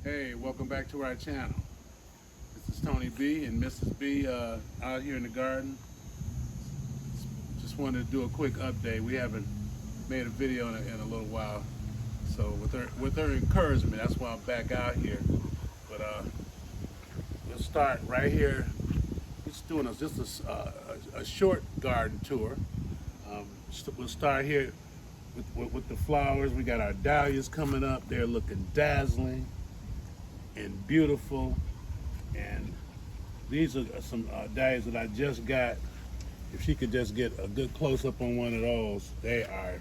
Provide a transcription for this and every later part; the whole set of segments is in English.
Hey, welcome back to our channel. This is Tony B and Mrs. B out here in the garden. Just wanted to do a quick update. We haven't made a video in a little while, so with her encouragement, that's why I'm back out here. But we'll start right here. Just doing a short garden tour. We'll start here with the flowers. We got our dahlias coming up. They're looking dazzling and beautiful, and these are some dahlias that I just got. If she could just get a good close-up on one of those, they are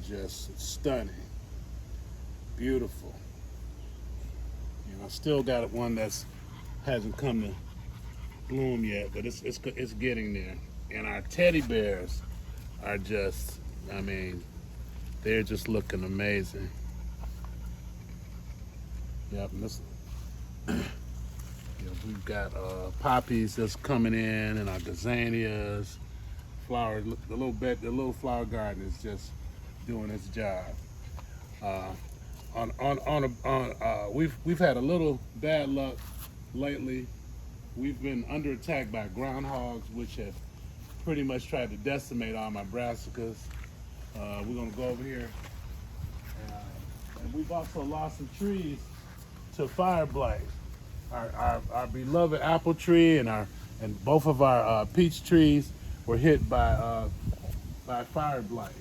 just stunning, beautiful. I still got one that's hasn't come to bloom yet, but it's getting there. And our teddy bears are just, I mean, they're just looking amazing. Yep, and this, we've got poppies that's coming in, and our gazanias, flowers. The little flower garden is just doing its job. We've had a little bad luck lately. We've been under attack by groundhogs, which have pretty much tried to decimate all my brassicas. We're gonna go over here, and we've also lost some trees to fire blight. Our beloved apple tree and both of our peach trees were hit by fire blight.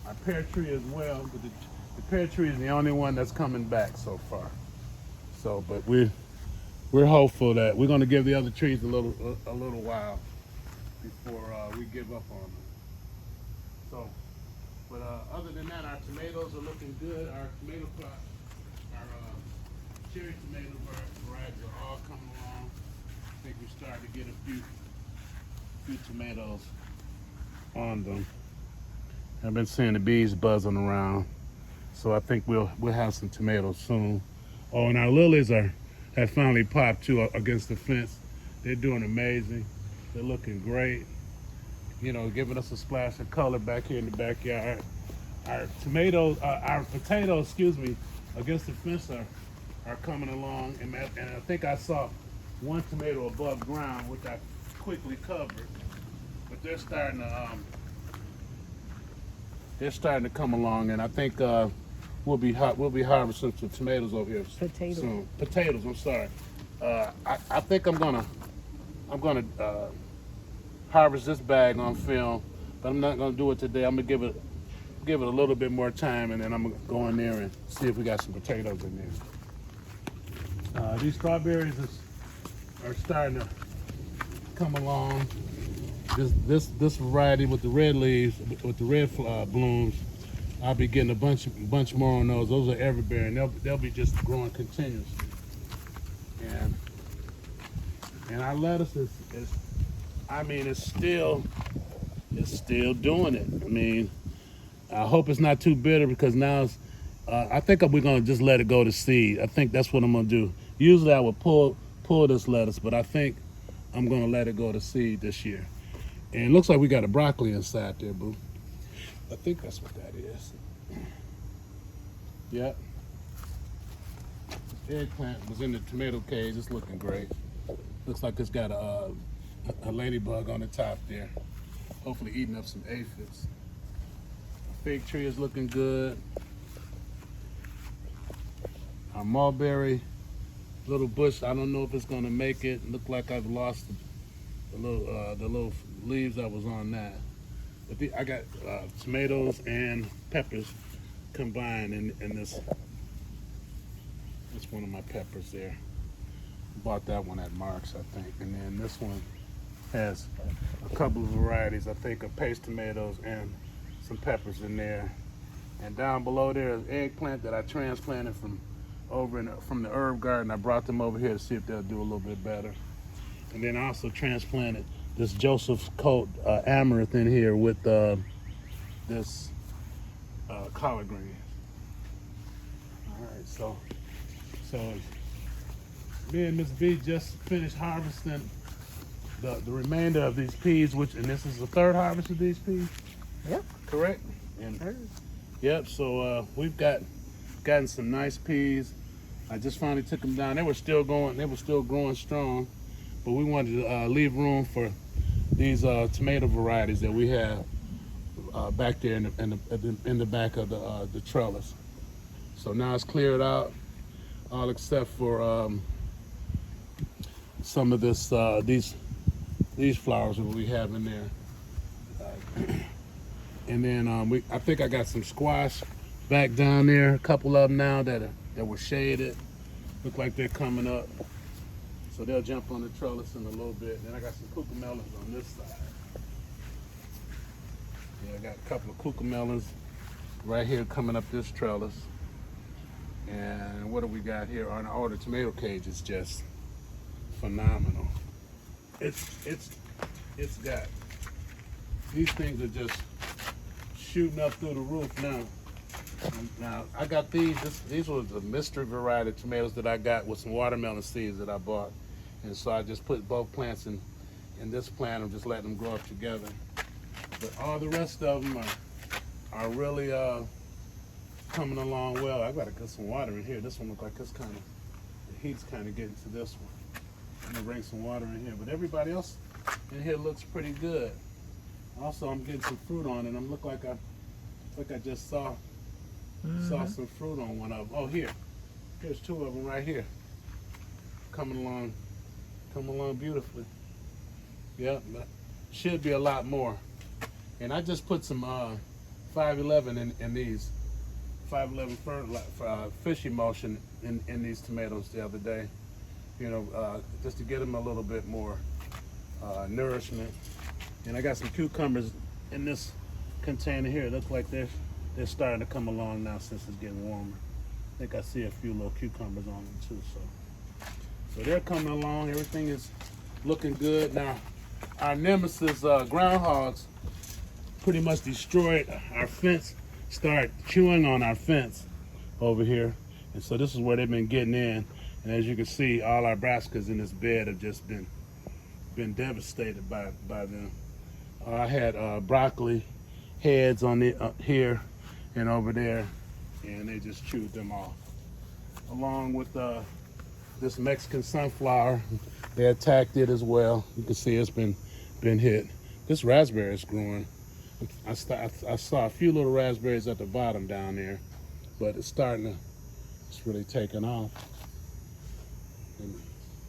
Our pear tree as well, but the pear tree is the only one that's coming back so far. So, but we're hopeful that we're going to give the other trees a little while before we give up on them. So, but other than that, our tomatoes are looking good. Our tomato crop, our cherry tomato varieties are all coming along. I think we're starting to get a few tomatoes on them. I've been seeing the bees buzzing around, so I think we'll have some tomatoes soon. Oh, and our lilies have finally popped too against the fence. They're doing amazing. They're looking great. Giving us a splash of color back here in the backyard. Our potatoes, against the fence are coming along, and I think I saw one tomato above ground, which I quickly covered. But they're starting to come along, and I think we'll be harvesting some tomatoes over here soon. Potatoes. I'm sorry. I think I'm gonna harvest this bag on film, but I'm not gonna do it today. I'm gonna give it a little bit more time, and then I'm gonna go in there and see if we got some potatoes in there. These strawberries are starting to come along. This variety with the red leaves, with the red blooms, I'll be getting a bunch more on those. Those are everbearing. They'll be just growing continuously. And our lettuce is it's still doing it. I mean, I hope it's not too bitter, because now I think we're gonna just let it go to seed. I think that's what I'm gonna do. Usually I would pull this lettuce, but I think I'm gonna let it go to seed this year. And it looks like we got a broccoli inside there, boo. I think that's what that is. Yep. Eggplant was in the tomato cage. It's looking great. Looks like it's got a ladybug on the top there. Hopefully eating up some aphids. The fig tree is looking good. Our mulberry little bush, I don't know if it's gonna make it. Look like I've lost the little leaves that was on that. But I got tomatoes and peppers combined in this. That's one of my peppers there. Bought that one at Mark's, I think. And then this one has a couple of varieties, I think, of paste tomatoes and some peppers in there. And down below there is eggplant that I transplanted from the herb garden. I brought them over here to see if they'll do a little bit better. And then I also transplanted this Joseph Coat amaranth in here with this collard greens. All right, so me and Miss B just finished harvesting the remainder of these peas, and this is the third harvest of these peas. Yep. Correct. And yep. So we've gotten some nice peas. I just finally took them down. They were still going. They were still growing strong, but we wanted to leave room for these tomato varieties that we have back there in the back of the trellis. So now it's cleared out, all except for some of these flowers that we have in there. And then I think I got some squash back down there, a couple of them now that were shaded. Look like they're coming up. So they'll jump on the trellis in a little bit. Then I got some cucamelons on this side. Yeah, I got a couple of cucamelons right here coming up this trellis. And what do we got here? Oh, the tomato cage is just phenomenal. It's got, these things are just shooting up through the roof now. Now I got these were the mystery variety tomatoes that I got with some watermelon seeds that I bought. And so I just put both plants in this plant and just letting them grow up together. But all the rest of them are really coming along well. I gotta get some water in here. This one looks like it's kind of, the heat's kind of getting to this one. I'm gonna bring some water in here. But everybody else in here looks pretty good. Also, I'm getting some fruit on it. I'm look like I just saw some fruit on one of them. Oh, here's two of them right here, coming along beautifully. Yeah, should be a lot more. And I just put some 511 in these 511 fish emulsion in these tomatoes the other day. You know, just to get them a little bit more nourishment. And I got some cucumbers in this container here. It looks like they're starting to come along now since it's getting warmer. I think I see a few little cucumbers on them too. So they're coming along. Everything is looking good. Now, our nemesis groundhogs pretty much destroyed our fence, start chewing on our fence over here. And so this is where they've been getting in. And as you can see, all our brassicas in this bed have just been devastated by them. I had broccoli heads on it here and over there, and they just chewed them off. Along with this Mexican sunflower, they attacked it as well. You can see it's been hit. This raspberry is growing. I saw a few little raspberries at the bottom down there, but it's really taking off. And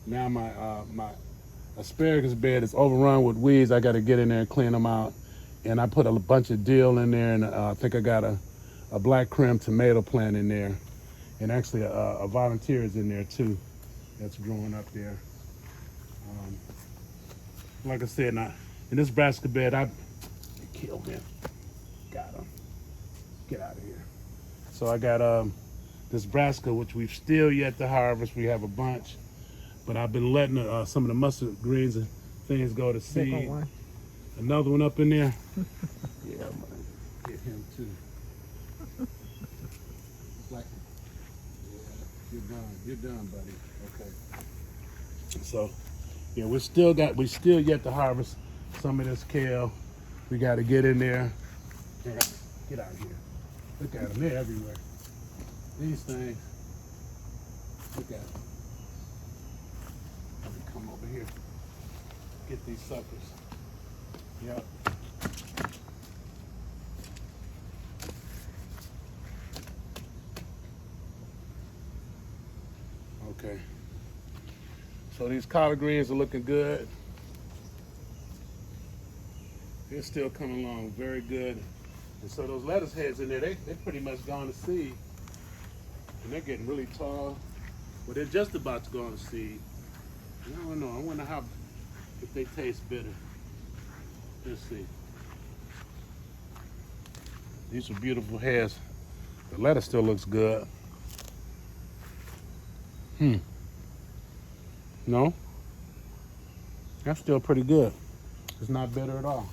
now my asparagus bed is overrun with weeds. I got to get in there and clean them out. And I put a bunch of dill in there, and I think I got a black creme tomato plant in there. And actually a volunteer is in there too that's growing up there. Like I said, now, in this brassica bed, I killed him. Got him. Get out of here. So I got this brassica, which we've still yet to harvest. We have a bunch. But I've been letting some of the mustard greens and things go to seed. Another one up in there. Yeah, I'm gonna get him too. Like, yeah, you're done, buddy. Okay. So, yeah, we still yet to harvest some of this kale. We got to get in there. Yeah, get out of here. Look at them, they're everywhere. These things. Look at them. Let me come over here. Get these suckers. Yep. Okay. So these collard greens are looking good. They're still coming along very good. And so those lettuce heads in there, they're pretty much gone to seed. And they're getting really tall. Well, they're just about to go on seed. I don't know. I wonder if they taste bitter. Let's see. These are beautiful heads. The lettuce still looks good. No? That's still pretty good. It's not bitter at all.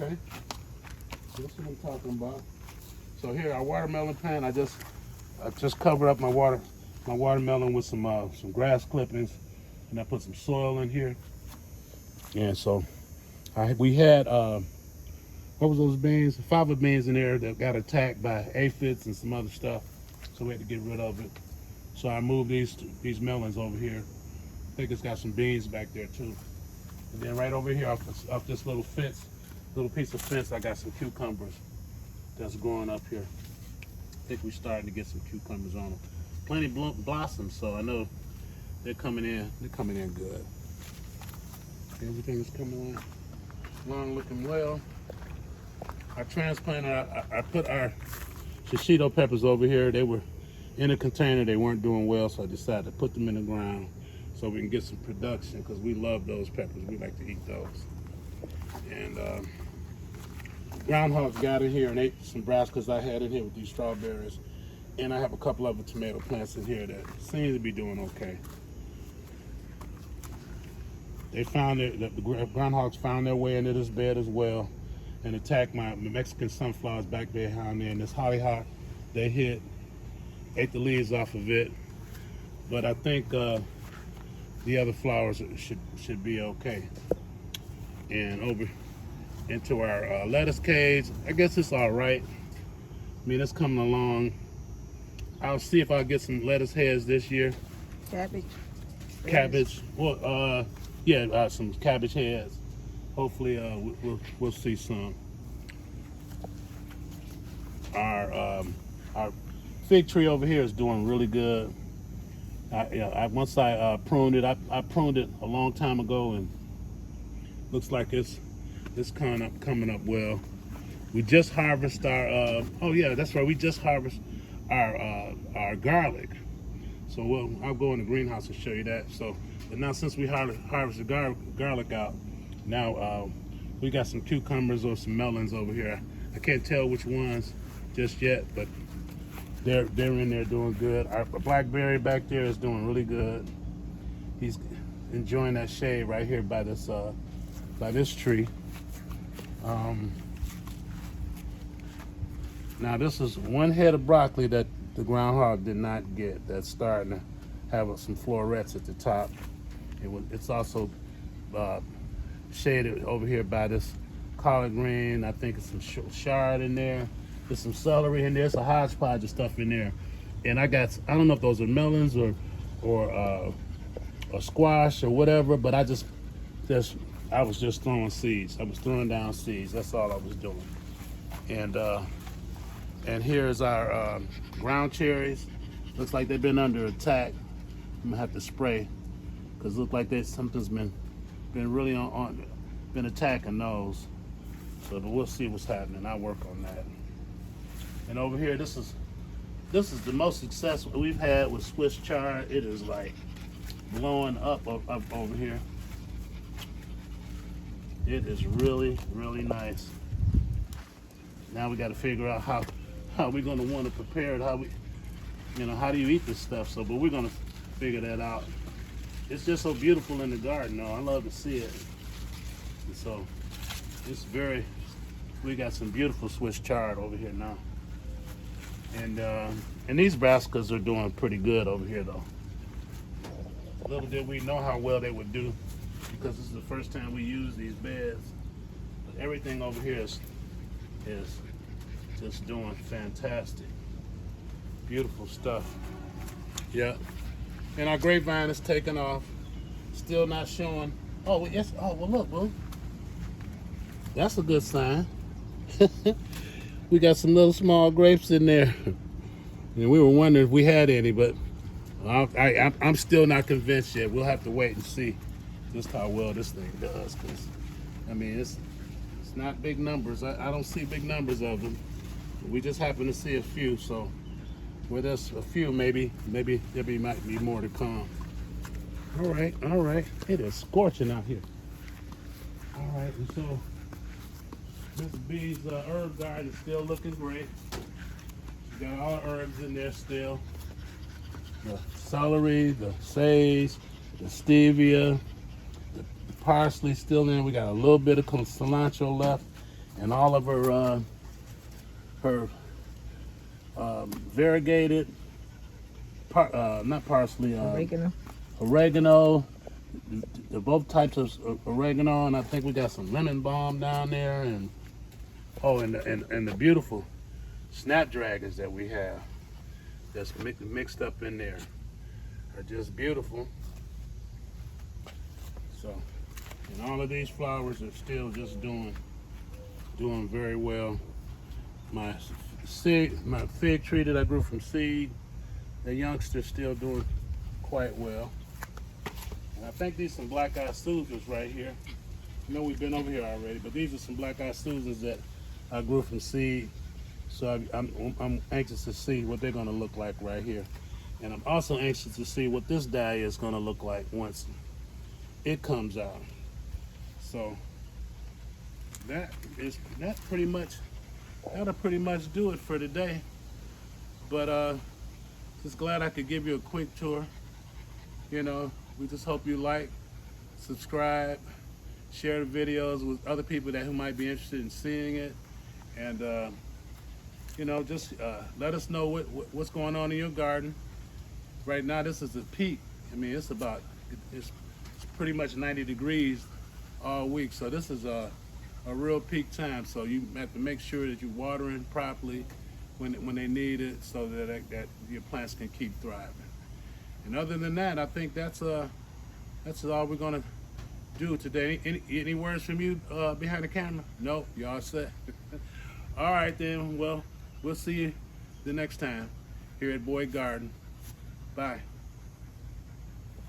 Okay. That's what I'm talking about. So here, our watermelon plant, I just covered up my watermelon with some grass clippings, and I put some soil in here. And so we had what was those beans? Fava beans in there that got attacked by aphids and some other stuff. So we had to get rid of it. So I moved these melons over here. I think it's got some beans back there too. And then right over here off this little piece of fence, I got some cucumbers that's growing up here. I think we're starting to get some cucumbers on them. Plenty blossoms, so I know they're coming in. They're coming in good. Everything's coming along looking well. I transplanted. I put our shishito peppers over here. They were in a container. They weren't doing well, so I decided to put them in the ground so we can get some production, because we love those peppers. We like to eat those. And groundhogs got in here and ate some brassicas I had in here with these strawberries. And I have a couple other tomato plants in here that seem to be doing okay. The groundhogs found their way into this bed as well and attacked my Mexican sunflowers back behind there. And this hollyhock they ate the leaves off of it. But I think the other flowers should be okay. And over into our lettuce cage, I guess it's all right. I mean, it's coming along. I'll see if I get some lettuce heads this year. Cabbage. Well, yeah, some cabbage heads. Hopefully, we'll see some. Our fig tree over here is doing really good. Once I pruned it, I pruned it a long time ago, and looks like it's coming up well. We just harvest our oh yeah, that's right. We just harvest our garlic. So I'll go in the greenhouse and show you that. So, but now since we harvest the garlic out, now we got some cucumbers or some melons over here. I can't tell which ones just yet, but they're in there doing good. Our blackberry back there is doing really good. He's enjoying that shade right here by this tree. Now this is one head of broccoli that the groundhog did not get. That's starting to have some florets at the top. It's also shaded over here by this collard green. I think it's some chard in there. There's some celery in there. It's a hodgepodge of stuff in there. And I don't know if those are melons or squash or whatever, but I was just throwing seeds. I was throwing down seeds. That's all I was doing. And here's our ground cherries. Looks like they've been under attack. I'm gonna have to spray because it looks like something's been really been attacking those. So, but we'll see what's happening. I'll work on that. And over here, this is the most successful we've had with Swiss chard. It is like blowing up over here. It is really, really nice. Now we got to figure out how we're going to want to prepare it. How do you eat this stuff? So, but we're going to figure that out. It's just so beautiful in the garden, though. I love to see it. And so, we got some beautiful Swiss chard over here now. And these brassicas are doing pretty good over here, though. Little did we know how well they would do, because this is the first time we use these beds. But everything over here is just doing fantastic. Beautiful stuff. Yeah. And our grapevine is taking off. Still not showing. Oh, yes. Oh, well, look, boo. That's a good sign. We got some little small grapes in there. And we were wondering if we had any, but I'm still not convinced yet. We'll have to wait and see just how well this thing does. Because, I mean, it's not big numbers. I don't see big numbers of them. We just happen to see a few. So with us a few, maybe there might be more to come. All right. It is scorching out here. All right, and so Miss B's herb garden is still looking great. She got all the herbs in there still. The celery, the sage, the stevia, the parsley still in. We got a little bit of cilantro left, and all of her variegated, not parsley, oregano, both types of oregano, and I think we got some lemon balm down there, and the beautiful snapdragons that we have that's mixed up in there. are just beautiful. So, and all of these flowers are still just doing very well. My fig tree that I grew from seed, the youngster's still doing quite well. And I think these are some black-eyed Susans right here. I know we've been over here already, but these are some black-eyed Susans that I grew from seed. So I'm anxious to see what they're gonna look like right here. And I'm also anxious to see what this dahlia is gonna look like once it comes out. So that'll pretty much do it for today. But just glad I could give you a quick tour. You know, we just hope you like, subscribe, share the videos with other people who might be interested in seeing it, and you know, just let us know what's going on in your garden. Right now, this is the peak. I mean, it's pretty much 90 degrees all week, so this is a real peak time. So you have to make sure that you're watering properly when they need it, so that your plants can keep thriving. And other than that, I think that's all we're gonna do today. Any words from you behind the camera? No, y'all set. All right then. Well, we'll see you the next time here at Boyd Garden. Bye.